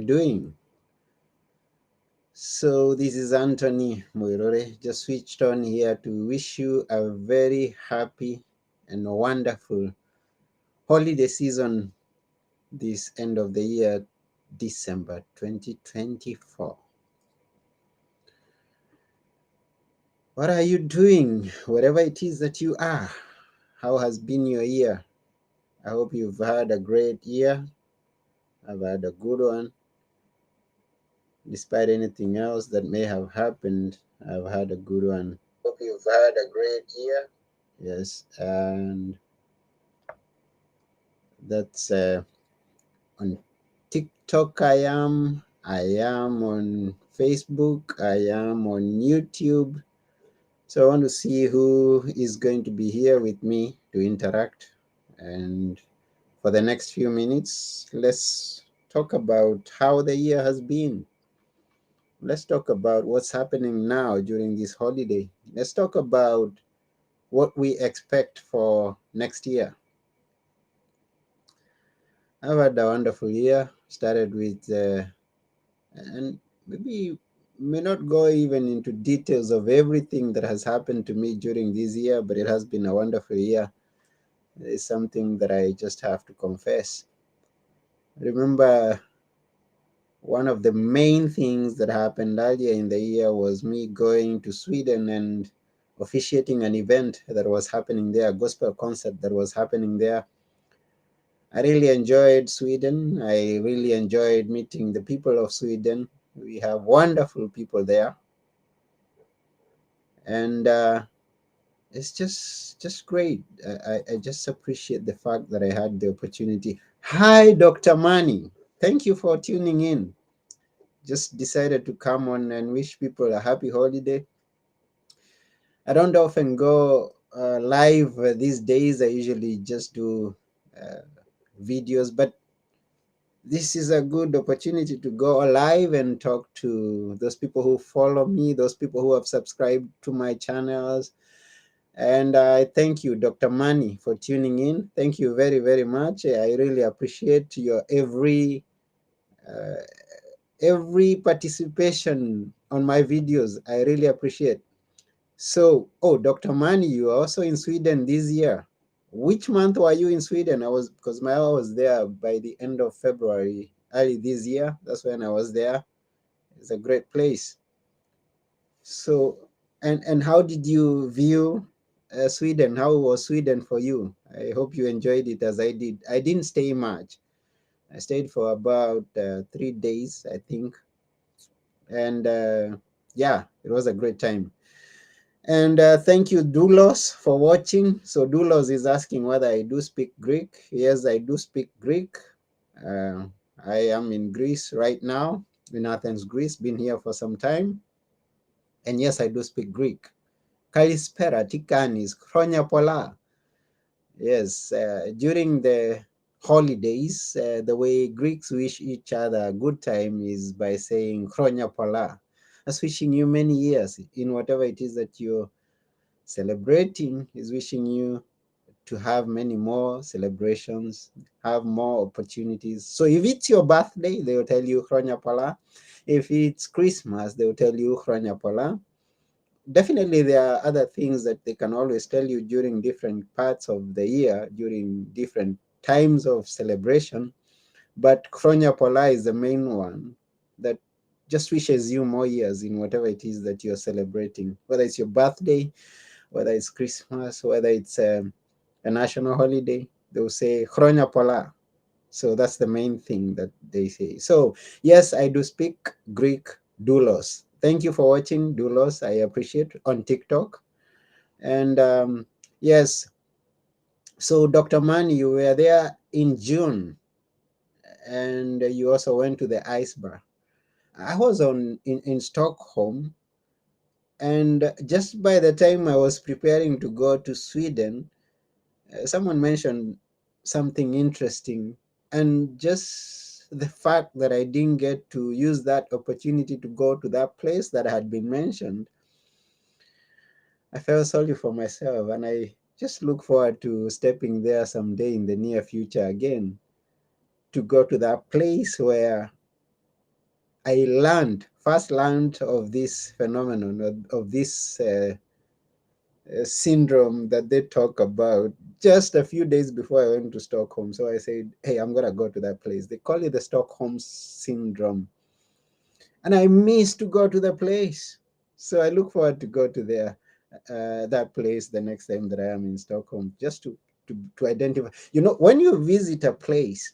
doing? So this is Anthony Moirore, just switched on here to wish you a very happy and wonderful holiday season this end of the year, December 2024. What are you doing, wherever it is that you are? How has been your year? I hope you've had a great year. I've had a good one. Despite anything else that may have happened, I've had a good one. Hope you've had a great year. Yes, and that's on TikTok. I am on Facebook. I am on YouTube. So I want to see who is going to be here with me to interact. And for the next few minutes, let's talk about how the year has been. Let's talk about what's happening now during this holiday. Let's talk about what we expect for next year. I've had a wonderful year. Started with, and maybe may not go even into details of everything that has happened to me during this year, but it has been a wonderful year. It's something that I just have to confess. Remember, one of the main things that happened earlier in the year was me going to Sweden and officiating an event that was happening there, a gospel concert that was happening there. I really enjoyed Sweden. I really enjoyed meeting the people of Sweden. We have wonderful people there, and it's just great. I just appreciate the fact that I had the opportunity. Hi, Dr. Mani. Thank you for tuning in. Just decided to come on and wish people a happy holiday. I don't often go live these days. I usually just do uh, videos, but this is a good opportunity to go live and talk to those people who follow me, those people who have subscribed to my channels. And I thank you, Dr. Mani, for tuning in. Thank you very, very much. I really appreciate your uh, every participation on my videos. I really appreciate. So, oh, Dr. Mani, you are also in Sweden this year. Which month were you in Sweden? I was because I was there by the end of February, early this year. That's when I was there. It's a great place. So, and how did you view Sweden? How was Sweden for you? I hope you enjoyed it as I did. I didn't stay much. I stayed for about 3 days, I think, and yeah, it was a great time. And thank you, Doulos, for watching. So Doulos is asking whether I do speak Greek. Yes, I do speak Greek. Uh, I am in Greece right now, in Athens, Greece. Been here for some time. And yes, I do speak Greek. Kalispera, tikanis, kronya pola. Yes, during the holidays, the way Greeks wish each other a good time is by saying kronya pola. That's wishing you many years in whatever it is that you're celebrating, is wishing you to have many more celebrations, have more opportunities. So if it's your birthday, they will tell you Hronya Pala. If it's Christmas, they will tell you Hronya Pala. Definitely, there are other things that they can always tell you during different parts of the year, during different times of celebration. But Hronya Pala is the main one that just wishes you more years in whatever it is that you're celebrating, whether it's your birthday, whether it's Christmas, whether it's a national holiday, they will say Hronya Pola. So that's the main thing that they say. So yes, I do speak Greek, doulos. Thank you for watching, doulos. I appreciate on TikTok. And yes, so Dr. Man, you were there in June, and you also went to the ice bar. I was in Stockholm, and just by the time I was preparing to go to Sweden, someone mentioned something interesting, and just the fact that I didn't get to use that opportunity to go to that place that had been mentioned, I felt sorry for myself, and I just look forward to stepping there someday in the near future again, to go to that place where I first learned of this phenomenon, of this syndrome that they talk about just a few days before I went to Stockholm. So I said, hey, I'm going to go to that place. They call it the Stockholm syndrome. And I miss to go to the place. So I look forward to go to that place the next time that I am in Stockholm, just to identify. You know, when you visit a place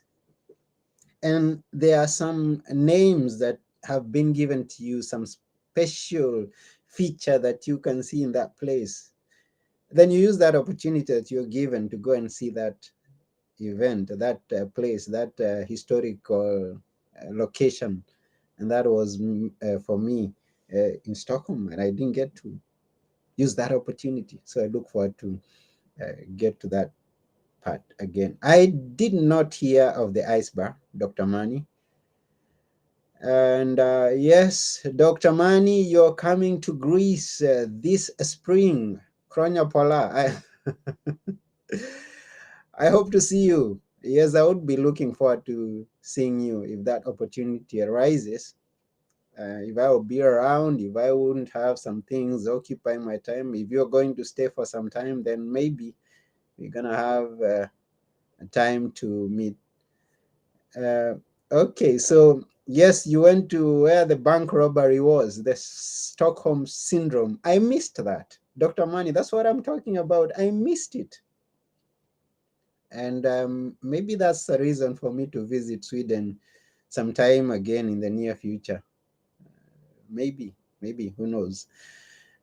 and there are some names that have been given to you, some special feature that you can see in that place, then you use that opportunity that you're given to go and see that event, that place, that historical location. And that was for me in Stockholm, and I didn't get to use that opportunity. So I look forward to get to that part again. I did not hear of the ice bar, Dr. Mani. And yes, Dr. Mani, you're coming to Greece this spring. Kronya Pola. I hope to see you. Yes, I would be looking forward to seeing you if that opportunity arises. If I will be around, if I wouldn't have some things occupying my time, if you're going to stay for some time, then maybe we're gonna have a time to meet. Uh, okay, so yes, you went to where the bank robbery was, the Stockholm syndrome. I missed that, Dr. Mani. That's what I'm talking about. I missed it. And maybe that's the reason for me to visit Sweden sometime again in the near future. Maybe, who knows?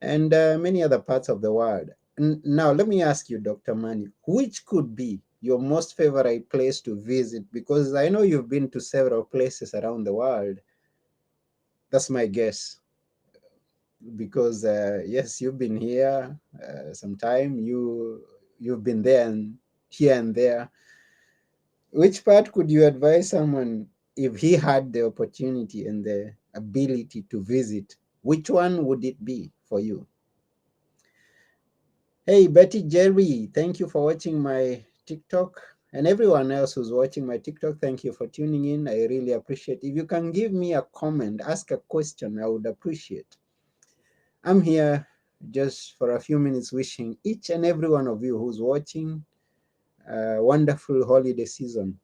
And many other parts of the world. Now, let me ask you, Dr. Mani, which could be your most favorite place to visit? Because I know you've been to several places around the world. That's my guess. Because yes, you've been here sometime. You've been there and here and there. Which part could you advise someone if he had the opportunity and the ability to visit? Which one would it be for you? Hey, Betty Jerry, thank you for watching my TikTok. And everyone else who's watching my TikTok, thank you for tuning in. I really appreciate it. If you can give me a comment, ask a question, I would appreciate. I'm here just for a few minutes wishing each and every one of you who's watching a wonderful holiday season.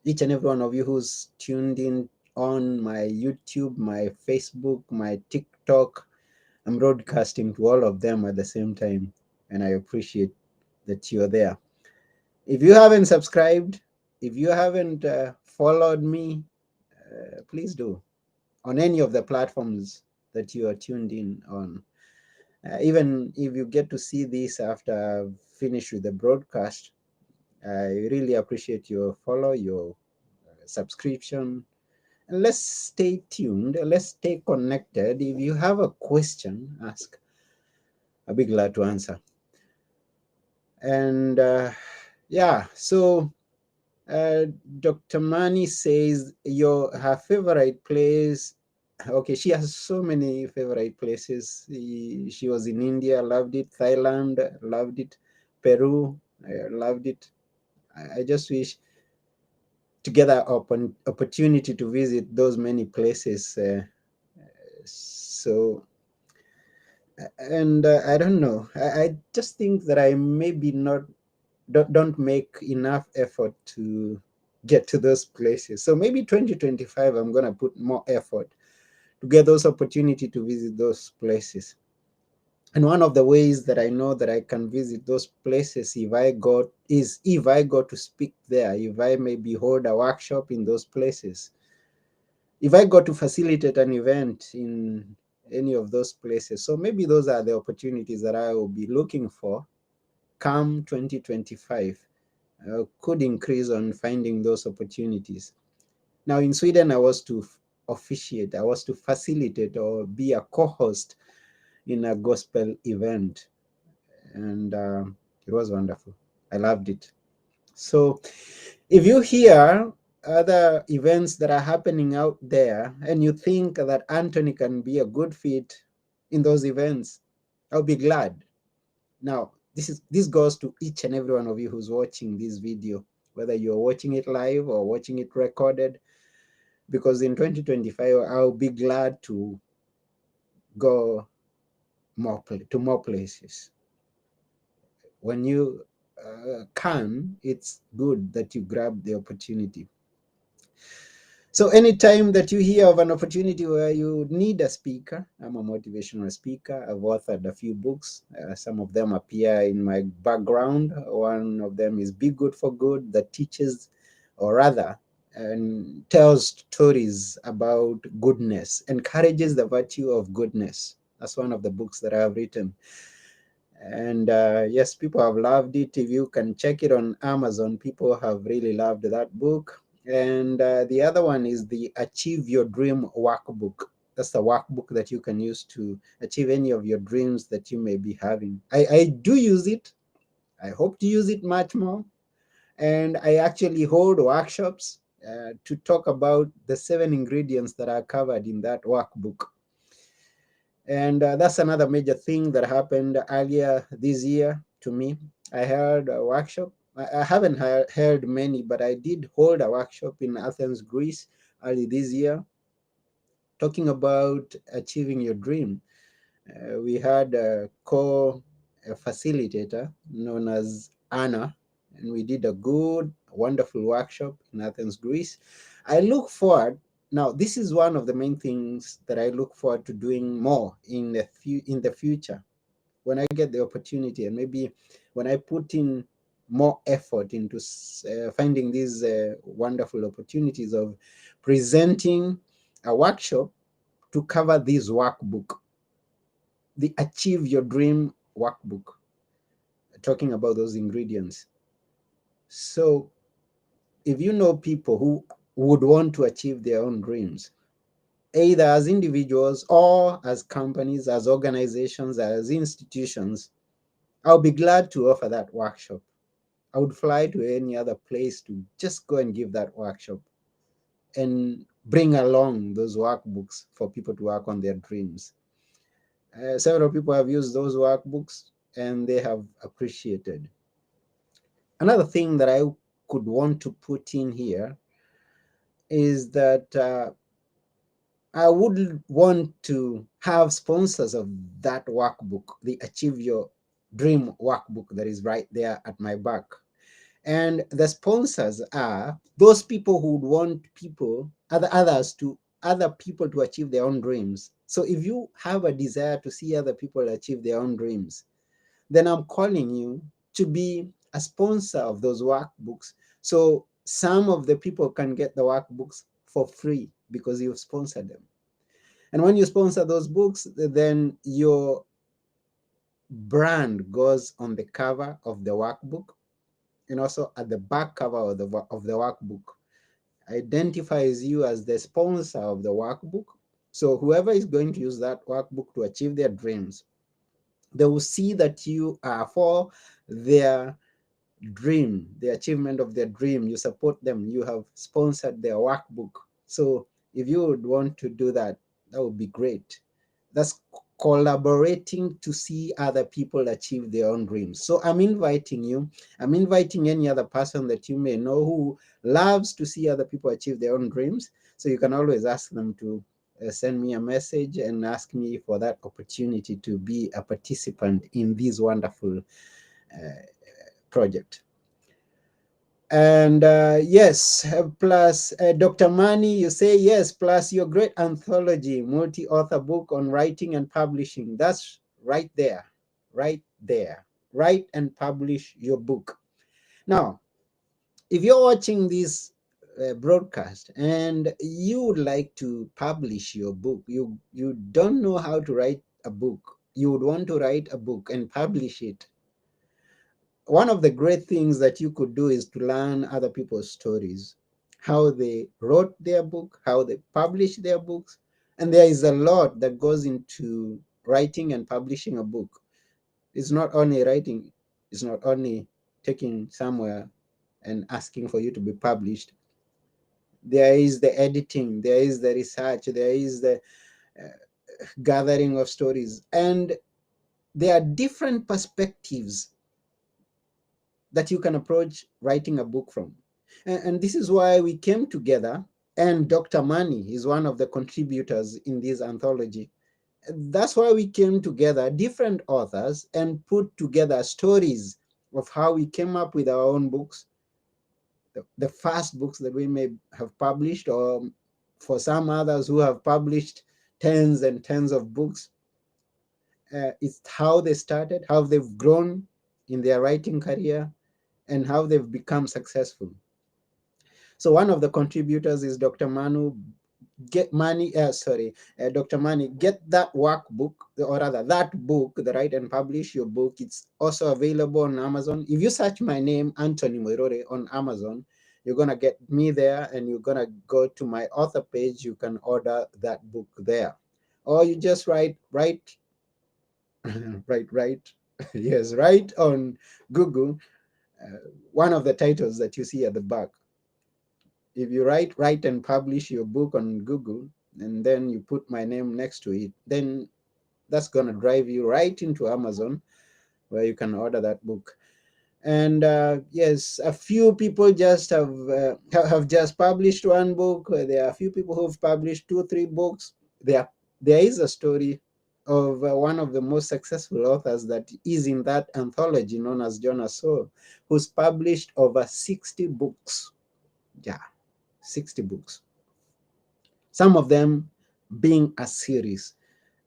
Each and every one of you who's tuned in on my YouTube, my Facebook, my TikTok. I'm broadcasting to all of them at the same time, and I appreciate that you're there. If you haven't subscribed, if you haven't followed me, please do on any of the platforms that you are tuned in on. Even if you get to see this after I've finished with the broadcast, I really appreciate your follow, your subscription. And let's stay tuned. Let's stay connected. If you have a question, ask. I'll be glad to answer. And yeah, so Dr. Mani says her favorite place. Okay, she has so many favorite places. She was in India, loved it. Thailand, loved it. Peru, loved it. I just wish to get an opportunity to visit those many places. So, and I don't know. I just think that I maybe not don't make enough effort to get to those places. So maybe 2025, I'm going to put more effort to get those opportunity to visit those places. And one of the ways that I know that I can visit those places if I go to speak there, if I maybe hold a workshop in those places, if I go to facilitate an event in any of those places. So maybe those are the opportunities that I will be looking for come 2025. Could increase on finding those opportunities. Now in Sweden, I was to officiate, I was to facilitate or be a co-host in a gospel event, and it was wonderful. I loved it. So if you hear other events that are happening out there and you think that Anthony can be a good fit in those events, I'll be glad. Now, this goes to each and every one of you who's watching this video, whether you're watching it live or watching it recorded. because in 2025 I'll be glad to go to more places. When you can, it's good that you grab the opportunity. So anytime that you hear of an opportunity where you need a speaker, I'm a motivational speaker. I've authored a few books. Some of them appear in my background. One of them is Be Good for Good, that teaches, or rather, and tells stories about goodness, encourages the virtue of goodness. That's one of the books that I have written. And yes, people have loved it. If you can check it on Amazon, people have really loved that book. And the other one is the Achieve Your Dream workbook. That's the workbook that you can use to achieve any of your dreams that you may be having. I do use it. I hope to use it much more. And I actually hold workshops to talk about the 7 ingredients that are covered in that workbook. And that's another major thing that happened earlier this year to me. I held a workshop. I haven't held many, but I did hold a workshop in Athens, Greece, early this year, talking about achieving your dream. We had a co-facilitator known as Anna, and we did a good, wonderful workshop in Athens, Greece. I look forward. Now, this is one of the main things that I look forward to doing more in the future when I get the opportunity, and maybe when I put in more effort into finding these wonderful opportunities of presenting a workshop to cover this workbook, the Achieve Your Dream workbook, talking about those ingredients. So if you know people who would want to achieve their own dreams, either as individuals or as companies, as organizations, as institutions, I'll be glad to offer that workshop. I would fly to any other place to just go and give that workshop and bring along those workbooks for people to work on their dreams. Several people have used those workbooks and they have appreciated. Another thing that I could want to put in here is that I would want to have sponsors of that workbook, the Achieve Your Dream workbook that is right there at my back. And the sponsors are those people who would want other people to achieve their own dreams. So if you have a desire to see other people achieve their own dreams, then I'm calling you to be a sponsor of those workbooks. So some of the people can get the workbooks for free because you've sponsored them. And when you sponsor those books, then your brand goes on the cover of the workbook, and also at the back cover of the workbook identifies you as the sponsor of the workbook. So whoever is going to use that workbook to achieve their dreams, they will see that you are for their dream, the achievement of their dream. You support them. You have sponsored their workbook. So if you would want to do that, that would be great. That's collaborating to see other people achieve their own dreams. So I'm inviting you. I'm inviting any other person that you may know who loves to see other people achieve their own dreams. So you can always ask them to send me a message and ask me for that opportunity to be a participant in this wonderful project. And yes, plus Dr. Mani, you say yes, plus your great anthology, multi-author book on writing and publishing. That's right there, right there. Write and publish your book. Now, if you're watching this broadcast and you would like to publish your book, you don't know how to write a book, you would want to write a book and publish it. One of the great things that you could do is to learn other people's stories, how they wrote their book, how they published their books. And there is a lot that goes into writing and publishing a book. It's not only writing, it's not only taking somewhere and asking for you to be published. There is the editing, there is the research, there is the gathering of stories. And there are different perspectives that you can approach writing a book from. And this is why we came together And Dr. Mani is one of the contributors in this anthology. That's why we came together, different authors, and put together stories of how we came up with our own books, the first books that we may have published, or for some others who have published tens and tens of books. It's how they started, how they've grown in their writing career, and how they've become successful. So one of the contributors is Dr. Manu. Dr. Mani, get that workbook, or rather that book, the Write and Publish Your Book. It's also available on Amazon. If you search my name, Anthony Moirore, on Amazon, you're gonna get me there, and you're gonna go to my author page. You can order that book there, or you just write right, yes, right on Google. One of the titles that you see at the back, if you write and publish your book on Google, and then you put my name next to it, then that's going to drive you right into Amazon, where you can order that book. And yes, a few people just have just published one book. There are a few people who've published 2 3 books. There is a story of one of the most successful authors that is in that anthology known as Jonas Saul, who's published over 60 books. Yeah, 60 books. Some of them being a series,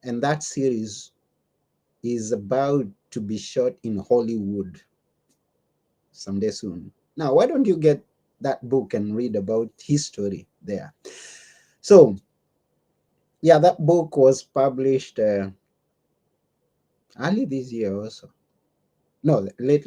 and that series is about to be shot in Hollywood someday soon. Now, why don't you get that book and read about his story there? So, yeah, that book was published early this year also. No, early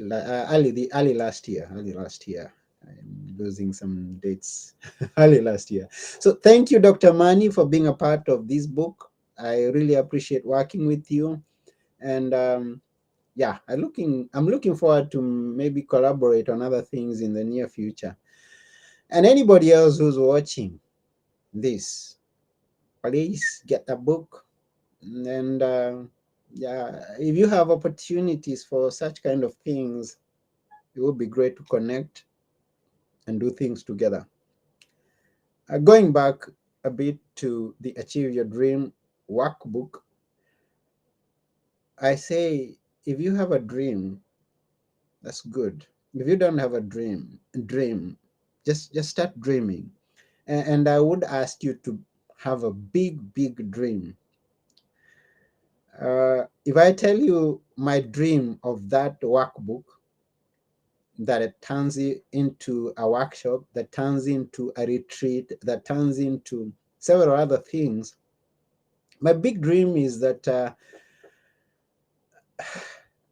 last year. Early last year. I'm losing some dates. Early last year. So, thank you, Dr. Mani, for being a part of this book. I really appreciate working with you, and yeah, I'm looking forward to maybe collaborate on other things in the near future. And anybody else who's watching this, please get a book. And yeah, if you have opportunities for such kind of things, it would be great to connect and do things together. Going back a bit to the Achieve Your Dream workbook, I say if you have a dream, that's good. If you don't have a dream, just start dreaming. And I would ask you to have a big dream. If I tell you my dream of that workbook, that it turns it into a workshop, that turns into a retreat, that turns into several other things, my big dream is that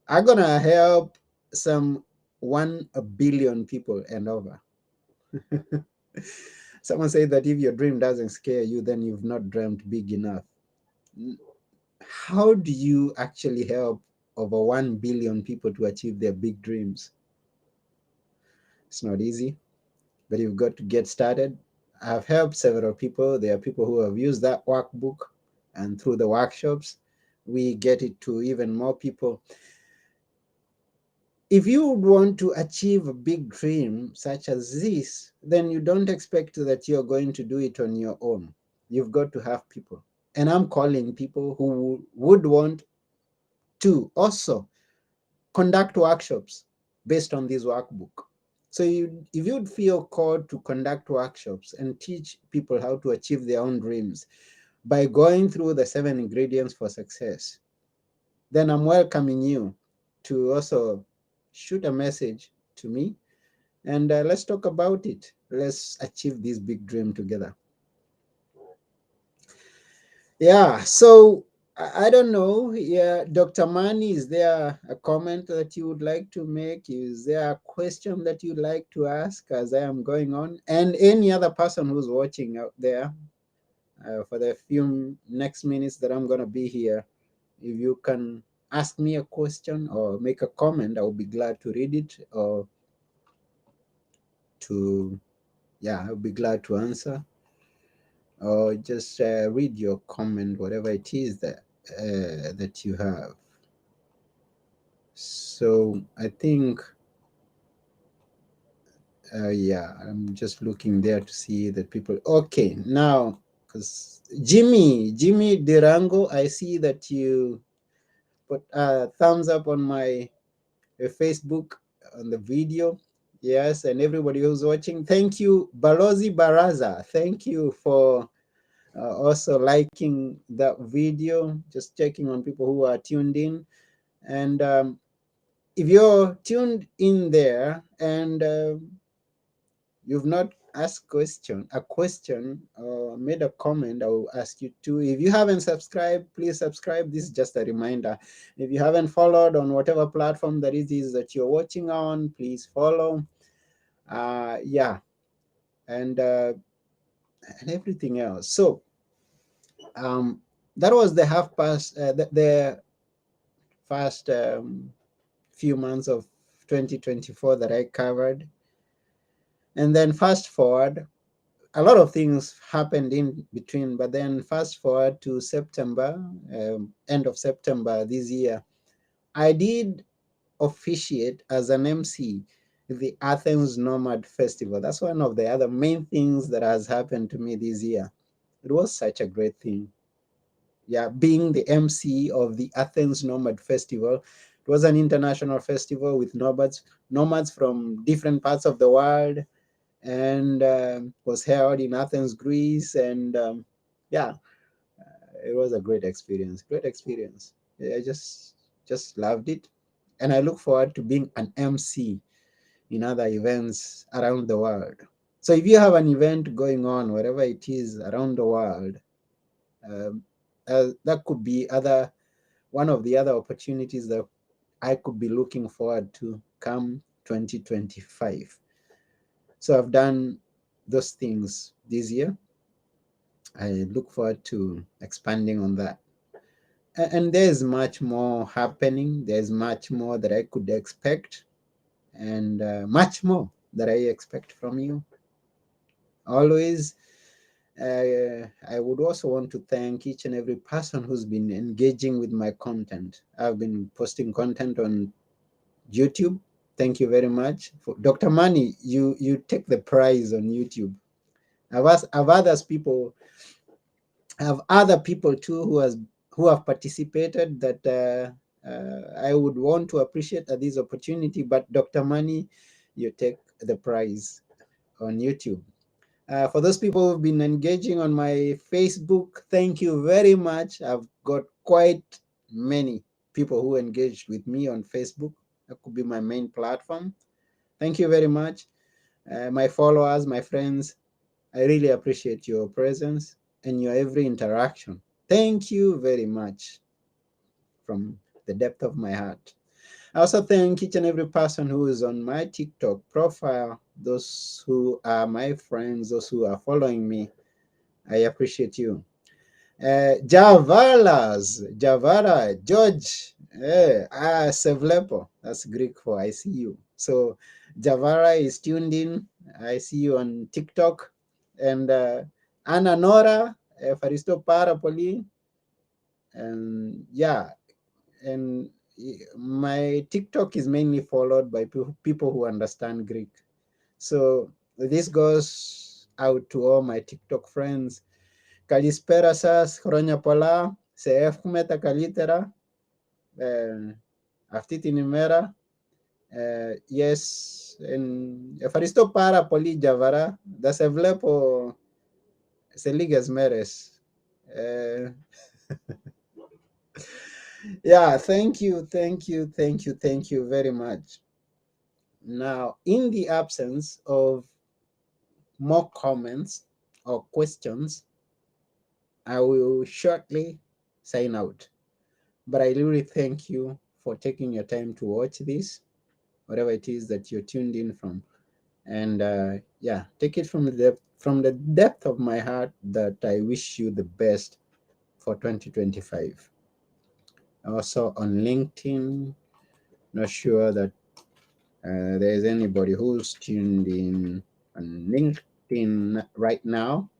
I'm gonna help some 1 billion people and over. Someone said that if your dream doesn't scare you, then you've not dreamt big enough. How do you actually help over 1 billion people to achieve their big dreams? It's not easy, but you've got to get started. I've helped several people. There are people who have used that workbook, and through the workshops, we get it to even more people. If you want to achieve a big dream such as this, then you don't expect that you're going to do it on your own. You've got to have people. And I'm calling people who would want to also conduct workshops based on this workbook. So if you'd feel called to conduct workshops and teach people how to achieve their own dreams by going through the 7 ingredients for success, then I'm welcoming you to also shoot a message to me, and let's talk about it. Let's achieve this big dream together. Yeah, so I don't know. Yeah, Dr. Mani, is there a comment that you would like to make? Is there a question that you'd like to ask as I am going on? And any other person who's watching out there, for the few next minutes that I'm going to be here, if you can ask me a question or make a comment, I'll be glad to read it, or to, yeah, I'll be glad to answer, or just read your comment, whatever it is that you have. So I think Yeah, I'm just looking there to see the people. Okay, now, because Jimmy Durango, I see that you put a thumbs up on my Facebook on the video. Yes, and everybody who's watching, thank you, Balozi Baraza. Thank you for also liking that video. Just checking on people who are tuned in, and if you're tuned in there and you've not asked a question or made a comment, I will ask you to. If you haven't subscribed, please subscribe. This is just a reminder. If you haven't followed on whatever platform that it is that you're watching on, please follow. Yeah, and everything else. So um, that was the half past the first few months of 2024 that I covered, and then fast forward, a lot of things happened in between, but then fast forward to September, end of September this year, I did officiate as an MC the Athens Nomad Festival. That's one of the other main things that has happened to me this year. It was such a great thing. Yeah, being the MC of the Athens Nomad Festival. It was an international festival with nomads from different parts of the world, and was held in Athens, Greece. And yeah, it was a great experience. Great experience. Yeah, I just loved it, and I look forward to being an MC in other events around the world. So if you have an event going on, wherever it is around the world, um, that could be other one of the other opportunities that I could be looking forward to come 2025. So I've done those things this year. I look forward to expanding on that. And there's much more happening. There's much more that I could expect, and much more that I expect from you. Always, I would also want to thank each and every person who's been engaging with my content. I've been posting content on YouTube. Thank you very much. For Dr. Mani, you take the prize on YouTube. I've others people have other people too who have participated that I would want to appreciate at this opportunity. But Dr. Mani, you take the prize on YouTube. For those people who've been engaging on my Facebook, thank you very much. I've got quite many people who engaged with me on Facebook. That could be my main platform. Thank you very much. My followers, my friends, I really appreciate your presence and your every interaction. Thank you very much from the depth of my heart. I also thank each and every person who is on my TikTok profile, those who are my friends, those who are following me. I appreciate you. Javara, George, Sevlepo, that's Greek for I see you. So Javara is tuned in. I see you on TikTok. And Anna Nora, Faristo Parapoli, and yeah, and my TikTok is mainly followed by people who understand Greek. So this goes out to all my TikTok friends. Kalispera sas, Hronia Pola, se efkumeta kalitera, aftiti nimera, yes, en Efaristo para poli javara, da se vlepo se ligas meres. Yeah, thank you very much. Now, in the absence of more comments or questions, I will shortly sign out. But I really thank you for taking your time to watch this, whatever it is that you're tuned in from. And yeah, take it from the depth of my heart that I wish you the best for 2025. Also on LinkedIn, not sure that there's anybody who's tuned in on LinkedIn right now.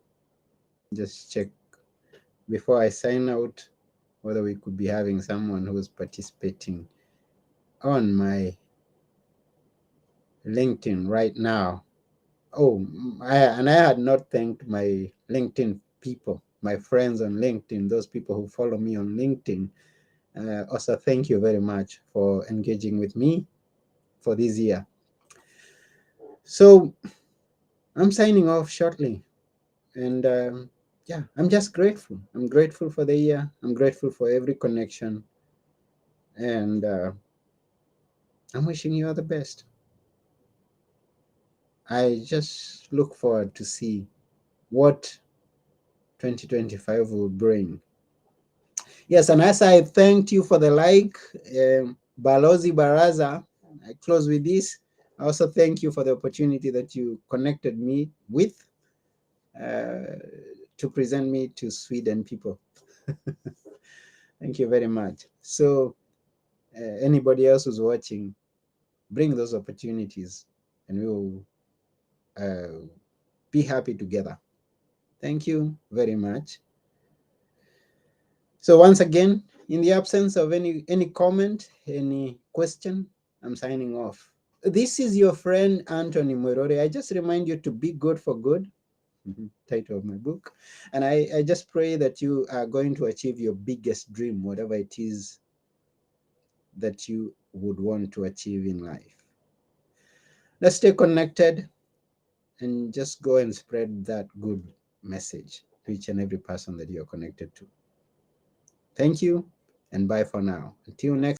Just check before I sign out whether we could be having someone who's participating on my LinkedIn right now. Oh, and I had not thanked my LinkedIn people, my friends on LinkedIn, those people who follow me on LinkedIn. Also, thank you very much for engaging with me for this year. So I'm signing off shortly, and yeah, I'm just grateful. I'm grateful for the year. I'm grateful for every connection, and I'm wishing you all the best. I just look forward to see what 2025 will bring. Yes, and as I thanked you for the like, Balozi Baraza, I close with this. I also thank you for the opportunity that you connected me with uh, to present me to Sweden people. Thank you very much. So, anybody else who's watching, bring those opportunities and we will be happy together. Thank you very much. So once again, in the absence of any comment, any question, I'm signing off. This is your friend Anthony Morore. I just remind you to be good for good, title of my book. And I just pray that you are going to achieve your biggest dream, whatever it is that you would want to achieve in life. Let's stay connected and just go and spread that good message to each and every person that you're connected to. Thank you and bye for now. Until next